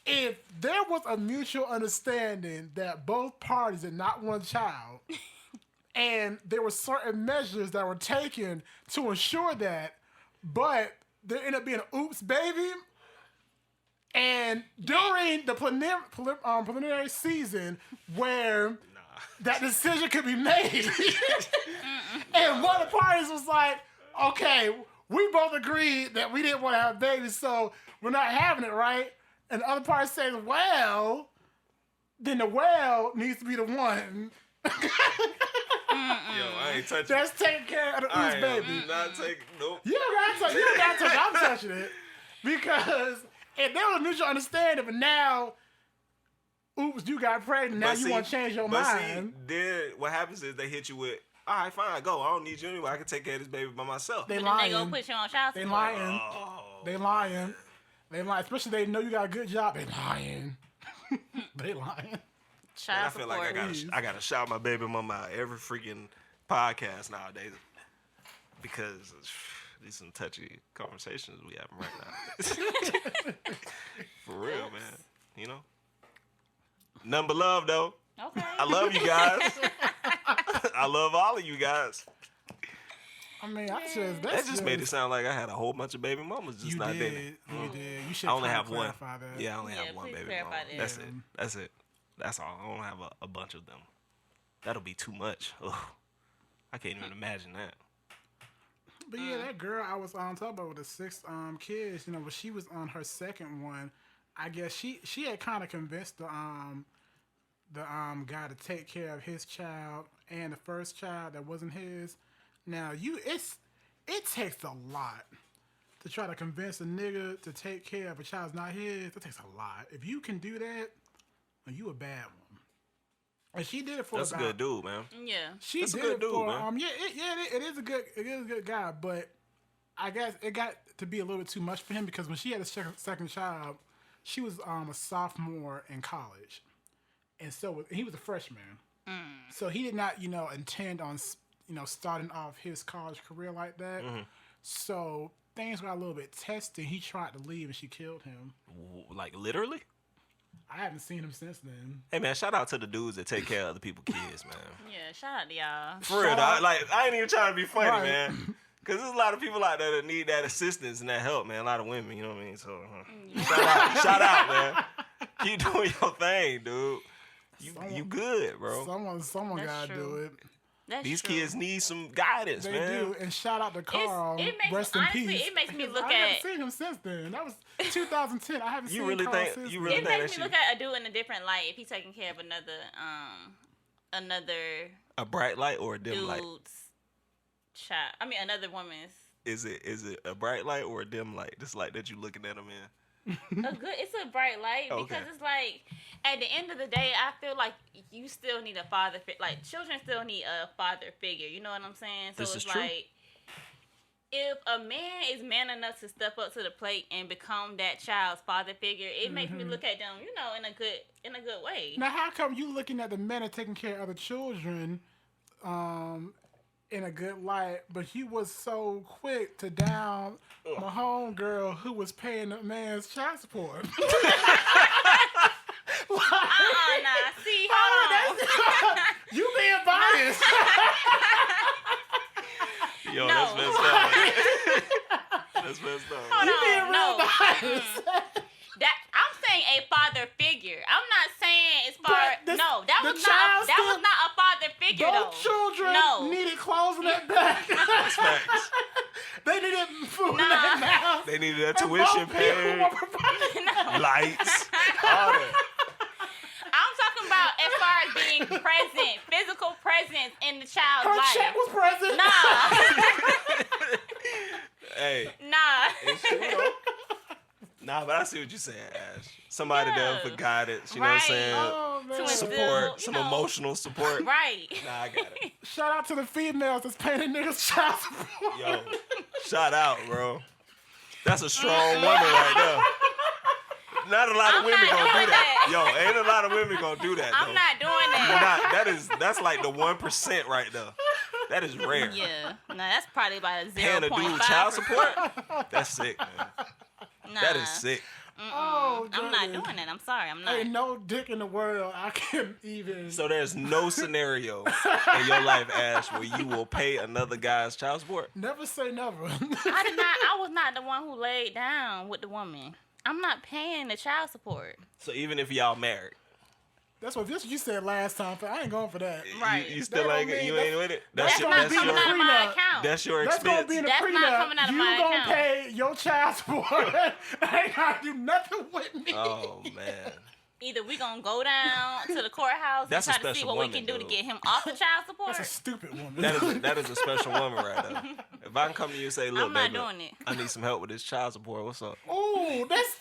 if there was a mutual understanding that both parties did not want a child, and there were certain measures that were taken to ensure that, but there ended up being an oops baby, and during the preliminary season where that decision could be made, and one of the parties was like, okay, we both agreed that we didn't want to have babies, so we're not having it, right? And the other party says, well, then the well needs to be the one. Yo, I ain't touching That's taking care of the oops baby. Not taking, nope. You don't gotta touch it. I'm touching it. Because if there was a mutual understanding, but now, oops, you got pregnant, now you want to change your mind. Then what happens is they hit you with, all right, fine, go. I don't need you anyway. I can take care of this baby by myself. They Then lying. they gonna put you on child support. They lying. They lying. They lying. Especially they know you got a good job. They lying. They lying. Child I feel support. like I gotta shout my baby mama out every freaking podcast nowadays because these some touchy conversations we having right now. For real, man. You know. Nothing but love, though. Okay. I love you guys. I love all of you guys. I mean, That just made it sound like I had a whole bunch of baby mamas just not dating. You did. You should I only have one. that. Yeah, I only have one baby mama. That. That's it. That's all. I don't have a bunch of them. That'll be too much. Ugh. I can't even imagine that. But yeah, that girl I was on top of with the 6 kids, you know, when she was on her second one, I guess she had kind of convinced the guy to take care of his child and the first child that wasn't his. Now it takes a lot to try to convince a nigga to take care of a child that's not his. It takes a lot. If you can do that, then you a bad one. And she did it for. That's a good dude, man. Yeah, she That's did a good it dude, for. man. It is a good guy, but I guess it got to be a little bit too much for him because when she had a second child, she was a sophomore in college, and so he was a freshman. So he did not, intend on, starting off his college career like that. Mm-hmm. So things got a little bit testy. He tried to leave, and she killed him. Like literally? I haven't seen him since then. Hey man, shout out to the dudes that take care of other people's kids, man. Yeah, shout out to y'all. For real, dog. Like I ain't even trying to be funny, man. Cause there's a lot of people out there that need that assistance and that help, man. A lot of women, you know what I mean? So shout out, man. Keep doing your thing, dude. You good, bro. Someone gotta do it. These kids need some guidance, they man. They do, and shout out to Carl. Rest in peace. It makes me look I haven't seen him since then. That was 2010. I haven't seen Carl since then. It makes me look at a dude in a different light if he's taking care of another a bright light or a dim light? Child. I mean, another woman's. Is it a bright light or a dim light? This light that you looking at them in. It's a bright light because it's like at the end of the day, I feel like you still need a father. Like children still need a father figure. You know what I'm saying? So it's like if a man is man enough to step up to the plate and become that child's father figure, it makes me look at them, in a good way. Now, how come you looking at the men and taking care of other children, in a good light, but he was so quick to down my homegirl who was paying the man's child support? Nah. See, hold on. You being biased. Yo, that's messed up. That's messed up. You being real biased. I'm saying a father figure. I'm not saying as far that was not a father figure though. Those children needed clothes in their back. That's facts. They needed food in their mouth. They needed a tuition paid, lights, all that. I'm talking about as far as being present, physical presence in the child's life. Her check was present. Nah. Hey. Nah. It's true, though. Nah, but I see what you're saying, Ash. Somebody there for guidance, you know what I'm saying? Oh, man. Support, some emotional support. Right. Nah, I got it. Shout out to the females that's paying the niggas child support. Yo, shout out, bro. That's a strong woman right there. Not a lot of women gonna do that. Yo, ain't a lot of women gonna do that. I'm not doing that. That's like the 1% right there. That is rare. Yeah. No, that's probably about a 0.5%. Paying a dude child support? That's sick, man. Nah. That is sick. Oh, I'm not doing it. I'm sorry. I'm not. Ain't no dick in the world I can even. So there's no scenario in your life, Ash, where you will pay another guy's child support? Never say never. I was not the one who laid down with the woman. I'm not paying the child support. So even if y'all married? That's what you said last time. I ain't going for that. Right. You still ain't you ain't with it? That's not coming out of my account. That's your That's expense. gonna be in the That's prenup. not coming out of my account. You gonna pay your child support. I ain't gonna do nothing with me. Oh man. Either we gonna go down to the courthouse and try to see what we can do to get him off the child support. That's a stupid woman. That is a special woman right there. If I can come to you and say, look, I'm not baby, doing it. I need some help with this child support. What's up? Ooh, that's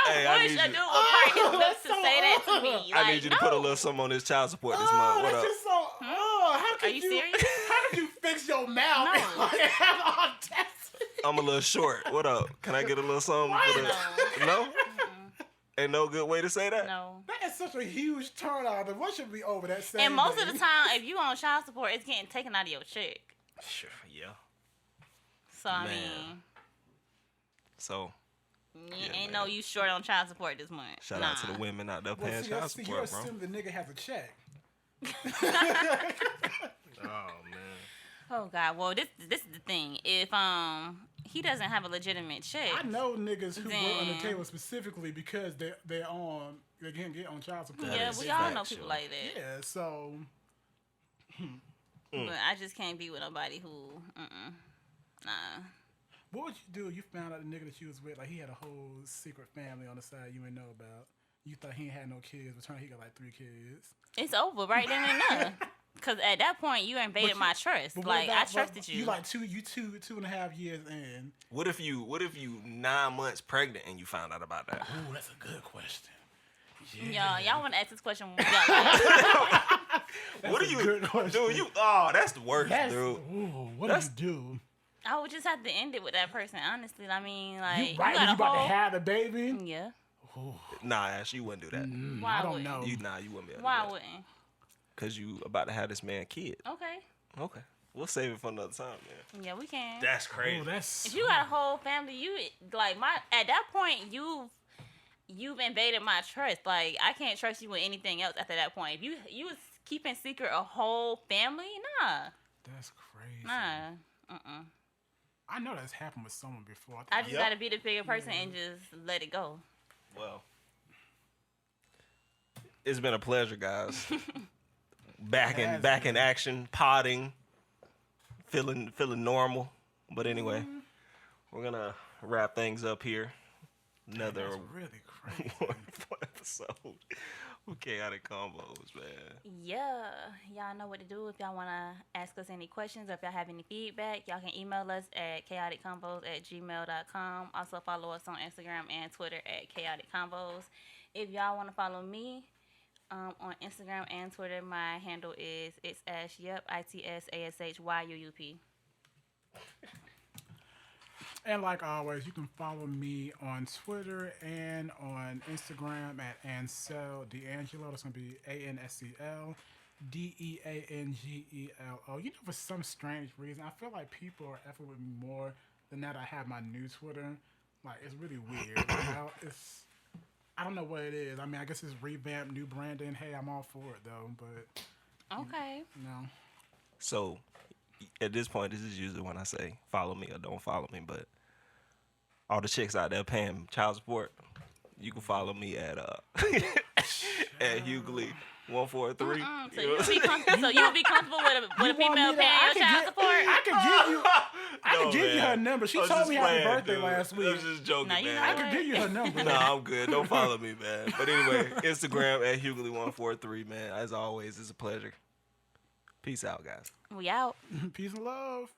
I wish a dude would crack his lips to say that to me. Like, I need you to put a little something on this child support this month. What up? Just so, how Are you serious? How did you fix your mouth? No. Have audacity. I'm a little short. What up? Can I get a little something for the... No? Ain't no good way to say that? No. That is such a huge turn off. What should be over that same And most day? of the time, if you on child support, it's getting taken out of your check. Sure, yeah. So, I mean... So... ain't no you short on child support this month. Shout out to the women out there paying child support, you're bro. assuming the nigga has a check. Oh man. Oh God. Well, this is the thing. If he doesn't have a legitimate check, I know niggas who then... work on the table specifically because they can't get on child support. Yeah, is we all know factual. people like that. Yeah, so But I just can't be with nobody who, nah. what would you do if you found out the nigga that you was with, like he had a whole secret family on the side you didn't know about? You thought he ain't had no kids, but turned out he got like 3 kids. It's over right then and there. Because at that point, you invaded my trust. But Like, I trusted you. You like two and a half years in. What if you 9 months pregnant and you found out about that? Ooh, that's a good question. Y'all want to ask this question when we got like... What do you good question. dude? That's the worst, dude. Ooh, what do you do? I would just have to end it with that person, honestly. I mean, like... You right when you about to have the baby? Yeah. Ooh. Nah, Ash, you wouldn't do that. Why I don't wouldn't? know. You wouldn't be able to Why do that. wouldn't? Cause you about to have this man kid. Okay. We'll save it for another time, man. Yeah, we can. That's crazy. Ooh, that's... If you got a whole family, you like at that point you've invaded my trust. Like I can't trust you with anything else after that point. If you was keeping secret a whole family, nah. That's crazy. Nah. I know that's happened with someone before. I just gotta be the bigger person and just let it go. Well, it's been a pleasure, guys. back in action, potting, feeling normal. But anyway, we're gonna wrap things up here. Another That's really crazy. episode with Chaotic Convos, man. Yeah, y'all know what to do. If y'all want to ask us any questions or if y'all have any feedback, y'all can email us at chaoticconvos@gmail.com. Also follow us on Instagram and Twitter at Chaotic Convos. If y'all want to follow me on Instagram and Twitter, my handle is it's Ashyup, ITSASHYUUP. And like always, you can follow me on Twitter and on Instagram at Ansel D'Angelo. That's going to be ANSEL DEANGELO. You know, for some strange reason, I feel like people are effing with me more than now that I have my new Twitter. Like, it's really weird. I don't know what it is. I mean, I guess it's revamped, new branding. Hey, I'm all for it, though. But, Okay. no. So, at this point, this is usually when I say follow me or don't follow me. But all the chicks out there paying child support, you can follow me at at Hughley 143. So you'll be comfortable with a female paying your child support? I could give you her number. She told me happy birthday dude. last week. I was just joking, Now, you man. know I could give you her number. Nah, I'm good. Don't follow me, man. But anyway, Instagram at Hughley143, man. As always, it's a pleasure. Peace out, guys. We out. Peace and love.